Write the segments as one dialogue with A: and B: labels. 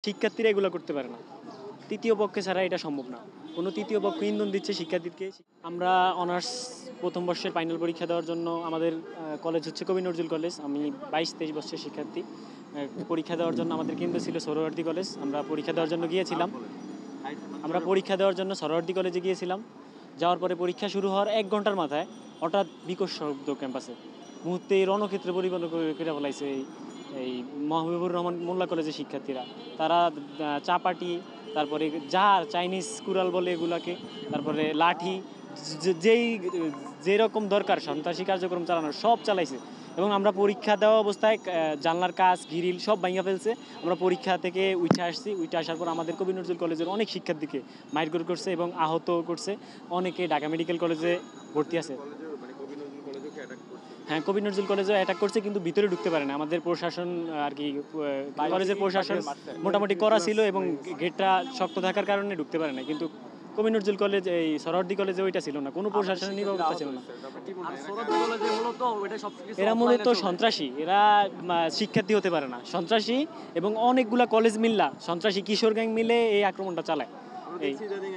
A: শিক্ষার্থীরা এগুলো করতে পারে না। তৃতীয় পক্ষে ছাড়া এটা সম্ভব না। কোনো তৃতীয় পক্ষ ইন্ধন দিচ্ছে শিক্ষার্থীকে। আমরা অনার্স প্রথম বর্ষের ফাইনাল পরীক্ষা দেওয়ার জন্য আমাদের কলেজ হচ্ছে কবি নজরুল কলেজ। আমি 22-23 বর্ষের শিক্ষার্থী। পরীক্ষা দেওয়ার জন্য আমাদের কেন্দ্র ছিল সোহরাওয়ার্দী কলেজ। আমরা পরীক্ষা দেওয়ার জন্য গিয়েছিলাম। সোহরাওয়ার্দী কলেজে গিয়েছিলাম। যাওয়ার পরে পরীক্ষা শুরু হওয়ার 1 ঘন্টার মাথায় হঠাৎ বিকট শব্দ ক্যাম্পাসে। মুহূর্তেই রণক্ষেত্রে পরিণত করে ফেলাইছে এই মাহবুবুর রহমান মোল্লা কলেজের শিক্ষার্থীরা। তারা চাপাটি, তারপরে চাইনিজ কুড়াল বলে এগুলাকে, তারপরে লাঠি, যেরকম দরকার সন্ত্রাসী কার্যক্রম চালানোর সব চালাইছে। এবং আমরা পরীক্ষা দেওয়া অবস্থায় জানলার কাচ, গ্রিল সব ভাঙিয়ে ফেলছে। আমরা পরীক্ষা থেকে উঠে আসার পর আমাদের কবি নজরুল কলেজের অনেক শিক্ষার্থীকে মারধর করছে এবং আহত করছে। অনেকে ঢাকা মেডিকেল কলেজে ভর্তি আছে। হ্যাঁ, কবি নজরুল কলেজে অ্যাটাক করছে, কিন্তু ভিতরে ঢুকতে পারে না। আমাদের প্রশাসন আর কি, কলেজের প্রশাসন মোটামুটি করা ছিল এবং গেটটা শক্ত থাকার কারণে ঢুকতে পারে না। কিন্তু কবি নজরুল কলেজ, এই সোহরাওয়ার্দী কলেজে ওইটা ছিল না, কোনো প্রশাসনের নিরাপত্তা ছিল না। এরা মূলত সন্ত্রাসী, এরা শিক্ষার্থী হতে পারে না, সন্ত্রাসী। এবং অনেকগুলা কলেজ মিল্লা সন্ত্রাসী কিশোর গ্যাং মিলে এই আক্রমণটা চালায়।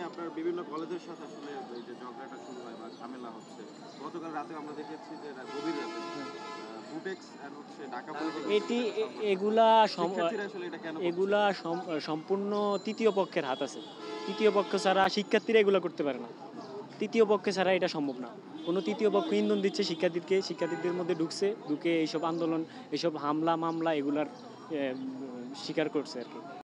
B: আপনার বিভিন্ন কলেজের সাথে আসলে এই যে ঝগড়াটা শুরু হয় বা ঝামেলা হচ্ছে, গতকাল রাতে আমরা দেখেছি যে গভীর রাতে
A: এগুলা সম্পূর্ণ তৃতীয় পক্ষের হাত আছে। তৃতীয় পক্ষ ছাড়া শিক্ষার্থীরা এগুলো করতে পারে না। তৃতীয় পক্ষে ছাড়া এটা সম্ভব না। কোনো তৃতীয় পক্ষ ইন্ধন দিচ্ছে শিক্ষার্থীদের মধ্যে ঢুকে এইসব আন্দোলন, এইসব হামলা মামলা এগুলার শিকার করছে আর কি।